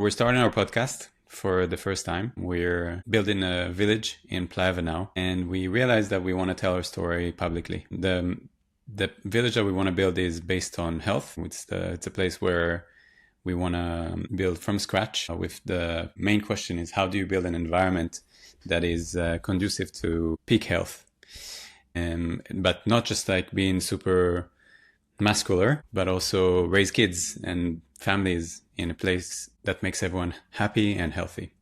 We're starting our podcast for the first time. We're building a village in Playa Venao, and we realized that we want to tell our story publicly. The village that we want to build is based on health. It's a place where we want to build from scratch. With the main question is, how do you build an environment that is conducive to peak health? But not just like being super muscular, but also raise kids and families in a place that makes everyone happy and healthy.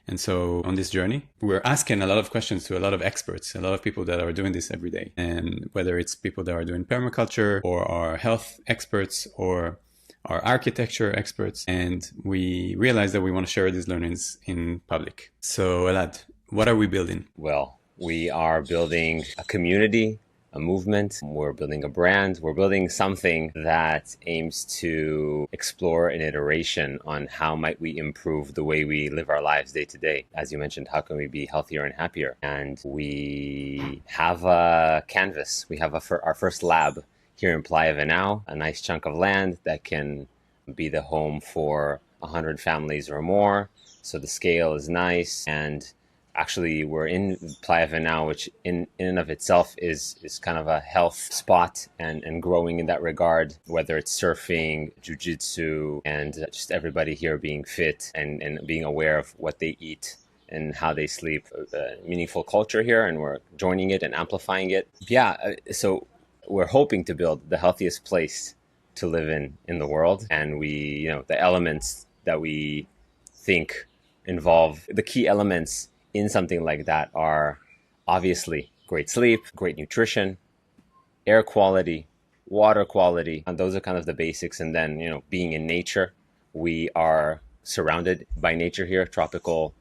And so on this journey, we're asking a lot of questions to a lot of experts, a lot of people that are doing this every day. And whether it's people that are doing permaculture or are health experts or are architecture experts. And we realized that we want to share these learnings in public. So Elad, what are we building? Well, we are building a community, a movement. We're building a brand. We're building something that aims to explore an iteration on how might we improve the way we live our lives day to day. As you mentioned, how can we be healthier and happier? And we have a canvas. We have our first lab here in Playa Venao, a nice chunk of land that can be the home for 100 families or more. So the scale is nice, and actually, we're in Playa Venao, which in and of itself is kind of a health spot and growing in that regard, whether it's surfing, jiu-jitsu, and just everybody here being fit and being aware of what they eat and how they sleep. Meaningful culture here, and we're joining it and amplifying it. So we're hoping to build the healthiest place to live in the world. And the elements that we think involve the key elements in something like that are obviously great sleep, great nutrition, air quality, water quality, and those are kind of the basics. And then, being in nature, we are surrounded by nature here, tropical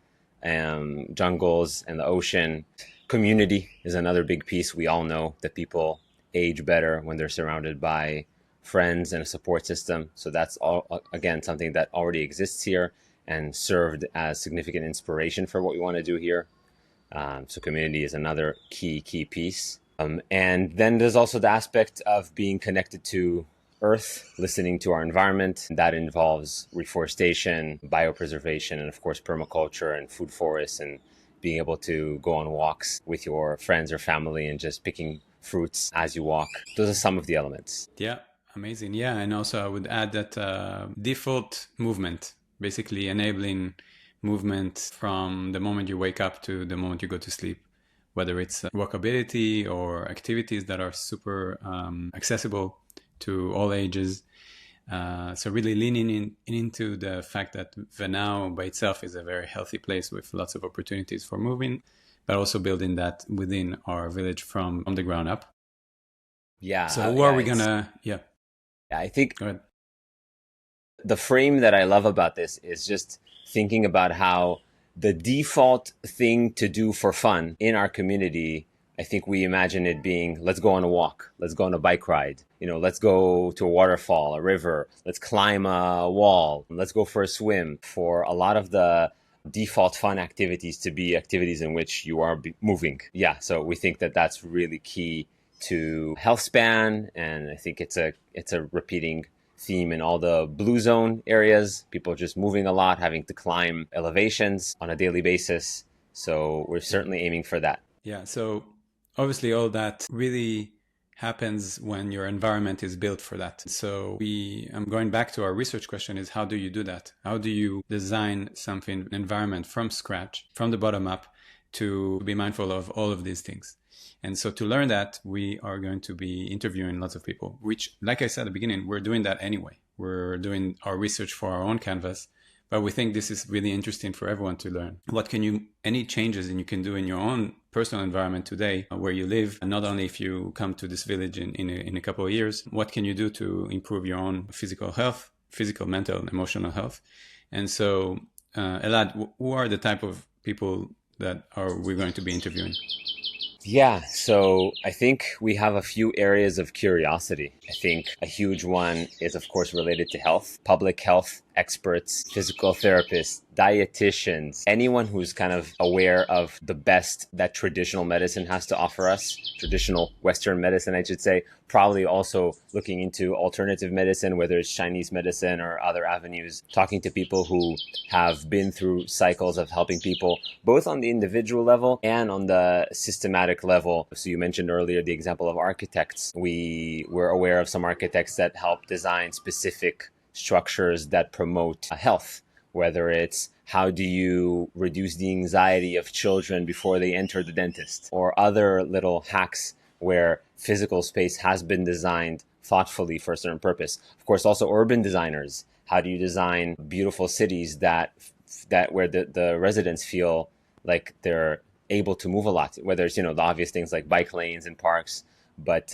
jungles and the ocean. Community is another big piece. We all know that people age better when they're surrounded by friends and a support system. So that's all, again, something that already exists here and served as significant inspiration for what we want to do here. So community is another key piece. And then there's also the aspect of being connected to Earth, listening to our environment. That involves reforestation, biopreservation, and of course, permaculture and food forests, and being able to go on walks with your friends or family and just picking fruits as you walk. Those are some of the elements. Yeah, amazing. Yeah, and also I would add that default movement, basically enabling movement from the moment you wake up to the moment you go to sleep, whether it's walkability or activities that are super accessible to all ages. So really leaning into the fact that Venao by itself is a very healthy place with lots of opportunities for moving, but also building that within our village from the ground up. Yeah. So who are we gonna? Yeah. I think Go ahead. the frame that I love about this is just thinking about how the default thing to do for fun in our community, I think we imagine it being, let's go on a walk, let's go on a bike ride, let's go to a waterfall, a river, let's climb a wall, let's go for a swim. For a lot of the default fun activities to be activities in which you are moving. Yeah, so we think that that's really key to health span, and I think it's a repeating theme in all the blue zone areas. People just moving a lot, having to climb elevations on a daily basis. So we're certainly aiming for that. Yeah. So obviously all that really happens when your environment is built for that. So I'm going back to our research question is, how do you do that? How do you design something, an environment from scratch, from the bottom up, to be mindful of all of these things? And so to learn that, we are going to be interviewing lots of people, which, like I said at the beginning, we're doing that anyway. We're doing our research for our own canvas, but we think this is really interesting for everyone to learn. Any changes that you can do in your own personal environment today, where you live, and not only if you come to this village in a couple of years, what can you do to improve your own physical health, physical, mental, and emotional health? And so, Elad, who are the type of people that we're going to be interviewing? Yeah, so I think we have a few areas of curiosity. I think a huge one is, of course, related to health, public health experts, physical therapists, dietitians, anyone who's kind of aware of the best that traditional medicine has to offer us, traditional Western medicine, I should say, probably also looking into alternative medicine, whether it's Chinese medicine or other avenues, talking to people who have been through cycles of helping people, both on the individual level and on the systematic level. So you mentioned earlier the example of architects. We were aware of some architects that help design specific structures that promote health, whether it's how do you reduce the anxiety of children before they enter the dentist, or other little hacks where physical space has been designed thoughtfully for a certain purpose. Of course, also urban designers. How do you design beautiful cities that where the residents feel like they're able to move a lot, whether it's, the obvious things like bike lanes and parks, but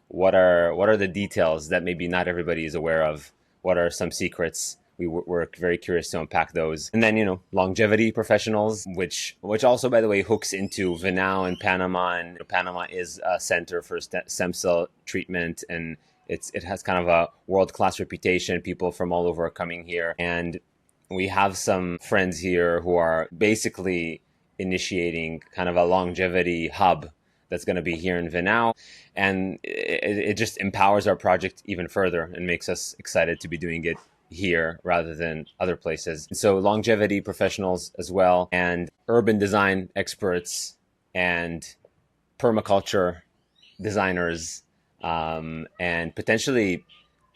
what are the details that maybe not everybody is aware of? What are some secrets? We're very curious to unpack those. And then, longevity professionals, which also, by the way, hooks into Venao and Panama. And Panama is a center for stem cell treatment, and it has kind of a world-class reputation. People from all over are coming here. And we have some friends here who are basically initiating kind of a longevity hub that's going to be here in Venao. And it just empowers our project even further and makes us excited to be doing it here rather than other places. So longevity professionals as well, and urban design experts and permaculture designers, and potentially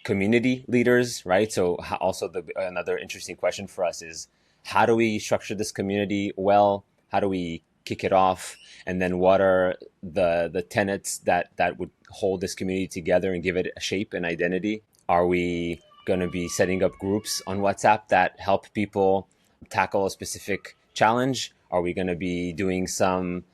community leaders, right? So also another interesting question for us is, how do we structure this community well? How do we kick it off? And then what are the tenets that would hold this community together and give it a shape and identity? Are we going to be setting up groups on WhatsApp that help people tackle a specific challenge? Are we going to be doing some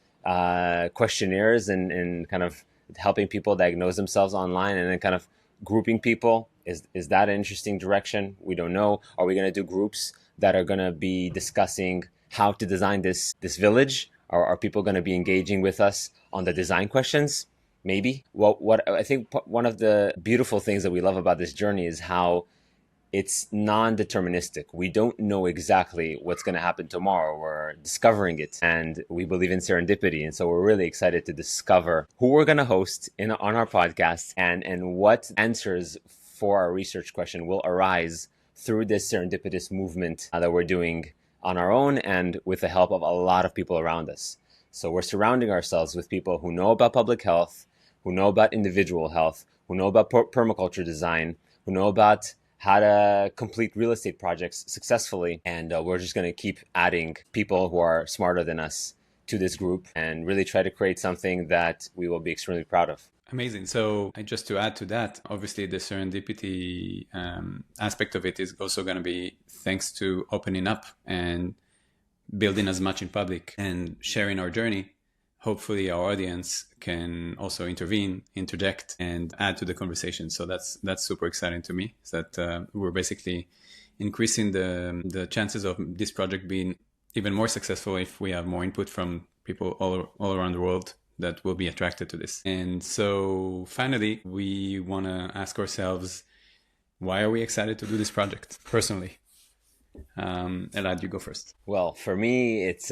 questionnaires and kind of helping people diagnose themselves online and then kind of grouping people? Is that an interesting direction? We don't know. Are we going to do groups that are going to be discussing how to design this village? Or are people going to be engaging with us on the design questions? Maybe. What I think one of the beautiful things that we love about this journey is how it's non-deterministic. We don't know exactly what's going to happen tomorrow. We're discovering it, and we believe in serendipity. And so we're really excited to discover who we're going to host on our podcast and what answers for our research question will arise through this serendipitous movement that we're doing on our own and with the help of a lot of people around us. So we're surrounding ourselves with people who know about public health, who know about individual health, who know about permaculture design, who know about how to complete real estate projects successfully. And we're just going to keep adding people who are smarter than us to this group and really try to create something that we will be extremely proud of. Amazing. So just to add to that, obviously the serendipity aspect of it is also going to be thanks to opening up and building as much in public and sharing our journey. Hopefully our audience can also intervene, interject, and add to the conversation. So that's super exciting to me, is that we're basically increasing the chances of this project being even more successful if we have more input from people all around the world that will be attracted to this. And so finally, we want to ask ourselves, why are we excited to do this project personally? Elad, you go first. Well, for me, it's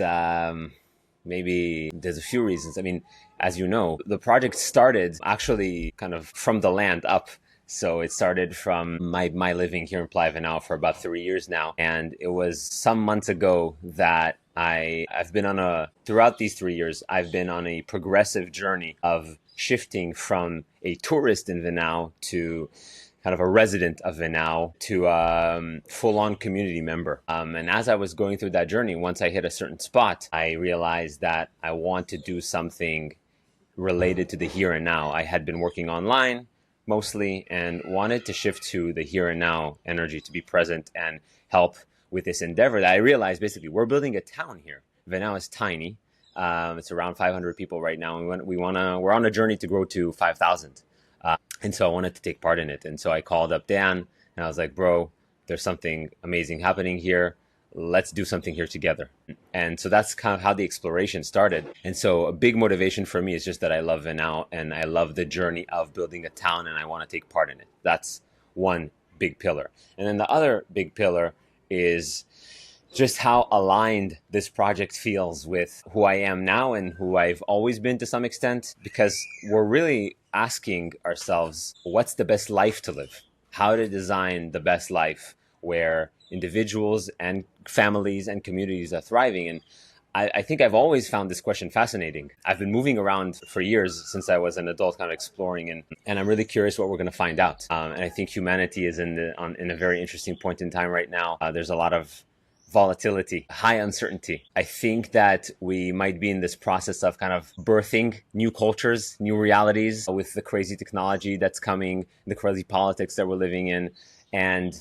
maybe there's a few reasons. I mean, as you know, the project started actually kind of from the land up. So it started from my living here in Playa Venao for about 3 years now. And it was some months ago that I've been throughout these 3 years, I've been on a progressive journey of shifting from a tourist in Venao to kind of a resident of Venao to a full-on community member. And as I was going through that journey, once I hit a certain spot, I realized that I want to do something related to the here and now. I had been working online mostly and wanted to shift to the here and now energy, to be present and help with this endeavor that I realized basically we're building a town here. Venao is tiny. It's around 500 people right now. And we're on a journey to grow to 5,000. And so I wanted to take part in it. And so I called up Dan and I was like, bro, there's something amazing happening here. Let's do something here together. And so that's kind of how the exploration started. And so a big motivation for me is just that I love Venao and I love the journey of building a town and I want to take part in it. That's one big pillar. And then the other big pillar is just how aligned this project feels with who I am now and who I've always been to some extent, because we're really asking ourselves, what's the best life to live? How to design the best life where individuals and families and communities are thriving. And I think I've always found this question fascinating. I've been moving around for years since I was an adult, kind of exploring, and I'm really curious what we're going to find out. And I think humanity is in a very interesting point in time right now. There's a lot of volatility, high uncertainty. I think that we might be in this process of kind of birthing new cultures, new realities with the crazy technology that's coming, the crazy politics that we're living in. And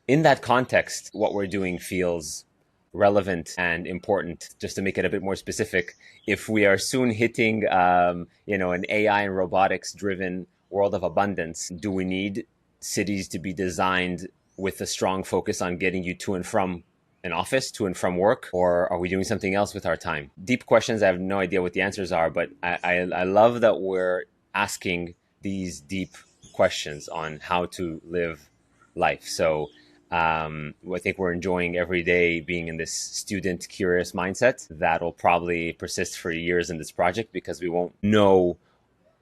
in that context, what we're doing feels relevant and important. Just to make it a bit more specific, if we are soon hitting, an AI and robotics driven world of abundance, do we need cities to be designed with a strong focus on getting you to and from an office, to and from work, or are we doing something else with our time? Deep questions. I have no idea what the answers are, but I love that we're asking these deep questions on how to live life. So I think we're enjoying every day being in this student curious mindset that'll probably persist for years in this project, because we won't know,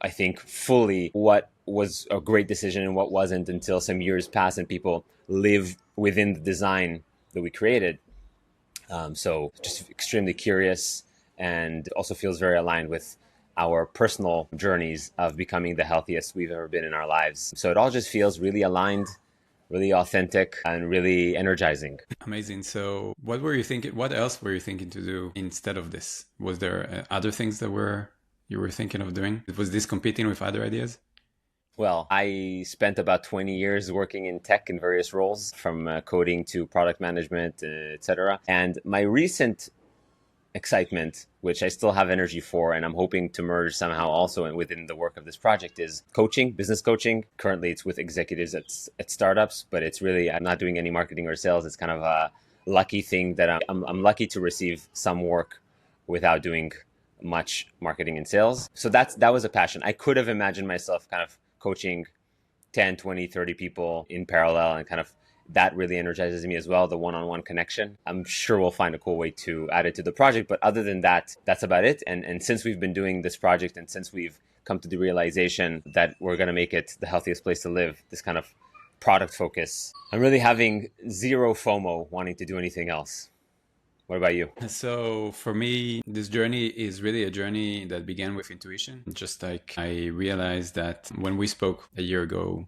I think, fully what was a great decision and what wasn't until some years pass and people live within the design that we created. So just extremely curious, and also feels very aligned with our personal journeys of becoming the healthiest we've ever been in our lives. So it all just feels really aligned, really authentic, and really energizing. Amazing. So what were you thinking? What else were you thinking to do instead of this? Was there other things that you were thinking of doing? Was this competing with other ideas? Well, I spent about 20 years working in tech in various roles, from coding to product management, etc. And my recent excitement, which I still have energy for, and I'm hoping to merge somehow also within the work of this project, is coaching, business coaching. Currently, it's with executives at startups, but it's really, I'm not doing any marketing or sales. It's kind of a lucky thing that I'm lucky to receive some work without doing much marketing and sales. So that was a passion. I could have imagined myself kind of coaching 10, 20, 30 people in parallel, and kind of that really energizes me as well, the one-on-one connection. I'm sure we'll find a cool way to add it to the project, but other than that, that's about it. And since we've been doing this project, and since we've come to the realization that we're going to make it the healthiest place to live, this kind of product focus, I'm really having zero FOMO wanting to do anything else. What about you? So for me, this journey is really a journey that began with intuition. Just like I realized that when we spoke a year ago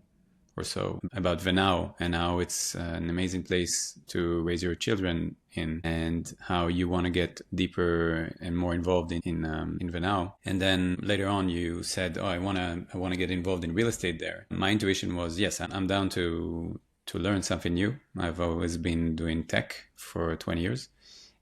or so about Venao, and how it's an amazing place to raise your children in, and how you want to get deeper and more involved in Venao. And then later on, you said, "Oh, I want to get involved in real estate there." My intuition was, yes, I'm down to learn something new. I've always been doing tech for 20 years.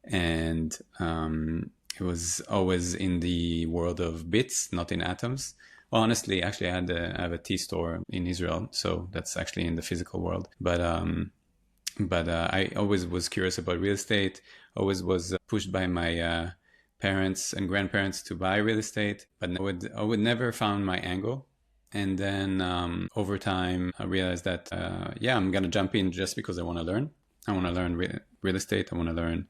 And it was always in the world of bits, not in atoms. Well, honestly, actually, I have a tea store in Israel, so that's actually in the physical world. But I always was curious about real estate. Always was pushed by my parents and grandparents to buy real estate, but I would never found my angle. And then over time, I realized that I'm gonna jump in just because I want to learn. I want to learn real estate. I want to learn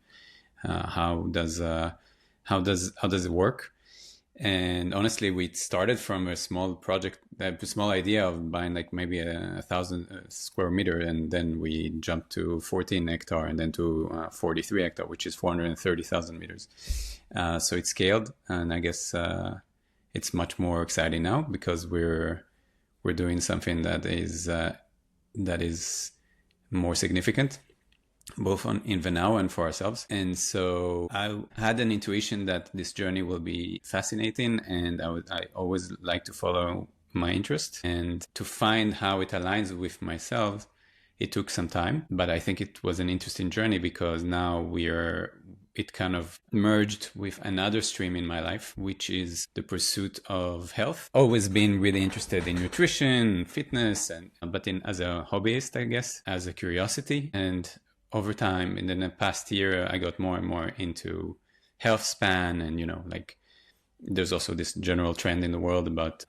how does it work. And honestly, we started from a small project, a small idea of buying like maybe 1,000 square meter, and then we jumped to 14 hectare, and then to 43 hectare, which is 430,000 meters. So it scaled, and I guess it's much more exciting now, because we're doing something that is more significant, both in Venao and for ourselves. And so I had an intuition that this journey will be fascinating, and I always like to follow my interest, and to find how it aligns with myself. It took some time, but I think it was an interesting journey, because now it kind of merged with another stream in my life, which is the pursuit of health. Always been really interested in nutrition, fitness, but as a hobbyist, I guess, as a curiosity. And over time, in the past year, I got more and more into health span, and like there's also this general trend in the world about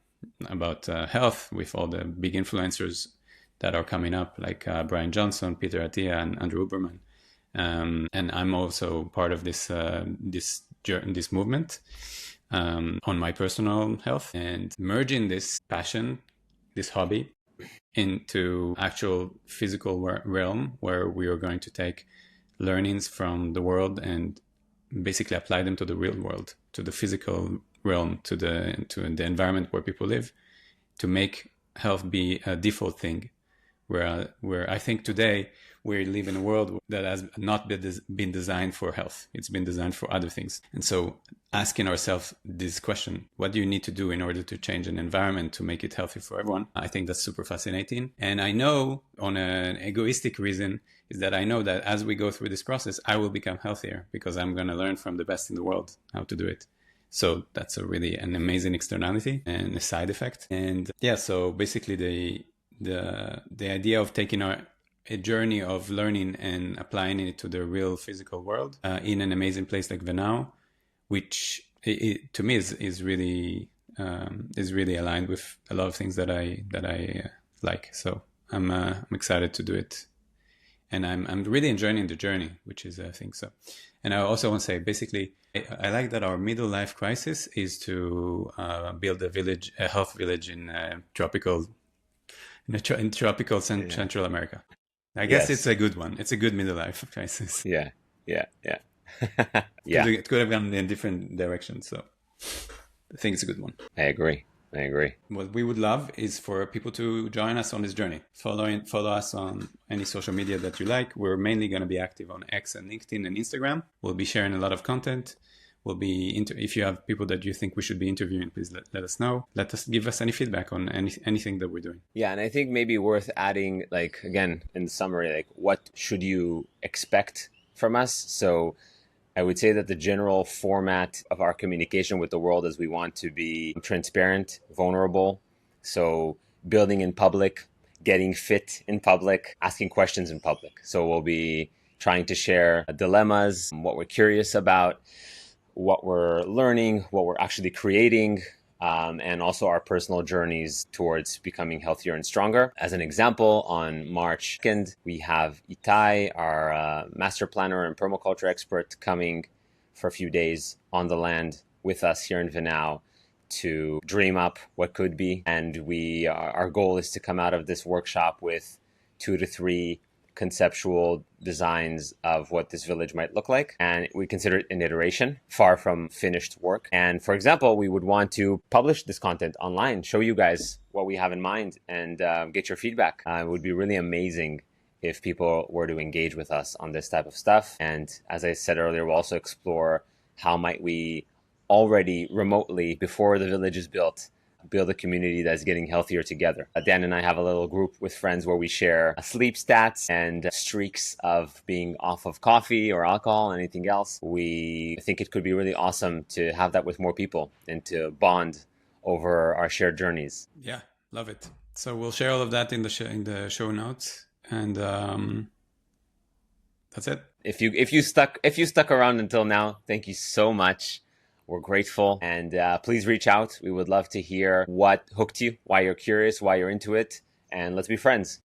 health, with all the big influencers that are coming up, like Brian Johnson, Peter Attia, and Andrew Huberman. And I'm also part of this movement on my personal health, and merging this passion, this hobby, into actual physical realm where we are going to take learnings from the world and basically apply them to the real world, to the physical realm, to the environment where people live, to make health be a default thing. Where I think today we live in a world that has not been designed for health. It's been designed for other things. And so asking ourselves this question, what do you need to do in order to change an environment to make it healthy for everyone? I think that's super fascinating. And I know, on an egoistic reason, is that I know that as we go through this process, I will become healthier because I'm going to learn from the best in the world how to do it. So that's an amazing externality and a side effect. And yeah, so basically the idea of taking a journey of learning and applying it to the real physical world in an amazing place like Venao, which to me is really aligned with a lot of things that I like. So I'm excited to do it, and I'm really enjoying the journey, which is, I think so. And I also want to say, basically, I like that our middle life crisis is to build a health village in tropical Central America. I guess it's a good one. It's a good middle life crisis. Yeah. Yeah. It could have gone in different directions. So I think it's a good one. I agree. What we would love is for people to join us on this journey. Follow us on any social media that you like. We're mainly going to be active on X and LinkedIn and Instagram. We'll be sharing a lot of content. We'll be if you have people that you think we should be interviewing, please let us know. Give us any feedback on anything that we're doing. Yeah, and I think maybe worth adding, like, again, in summary, like, what should you expect from us? So I would say that the general format of our communication with the world is we want to be transparent, vulnerable. So building in public, getting fit in public, asking questions in public. So we'll be trying to share dilemmas, what we're curious about, what we're learning, what we're actually creating, and also our personal journeys towards becoming healthier and stronger. As an example, on March 2nd, we have Itai, our master planner and permaculture expert, coming for a few days on the land with us here in Venao to dream up what could be. And our goal is to come out of this workshop with 2 to 3 conceptual designs of what this village might look like. And we consider it an iteration, far from finished work. And for example, we would want to publish this content online, show you guys what we have in mind, and get your feedback. It would be really amazing if people were to engage with us on this type of stuff. And as I said earlier, we'll also explore how might we already remotely, before the village is built, build a community that's getting healthier together. Dan and I have a little group with friends where we share sleep stats and streaks of being off of coffee or alcohol and anything else. We think it could be really awesome to have that with more people and to bond over our shared journeys. Yeah, love it. So we'll share all of that in the show notes, and that's it. If you stuck around until now, thank you so much. We're grateful, and please reach out. We would love to hear what hooked you, why you're curious, why you're into it, and let's be friends.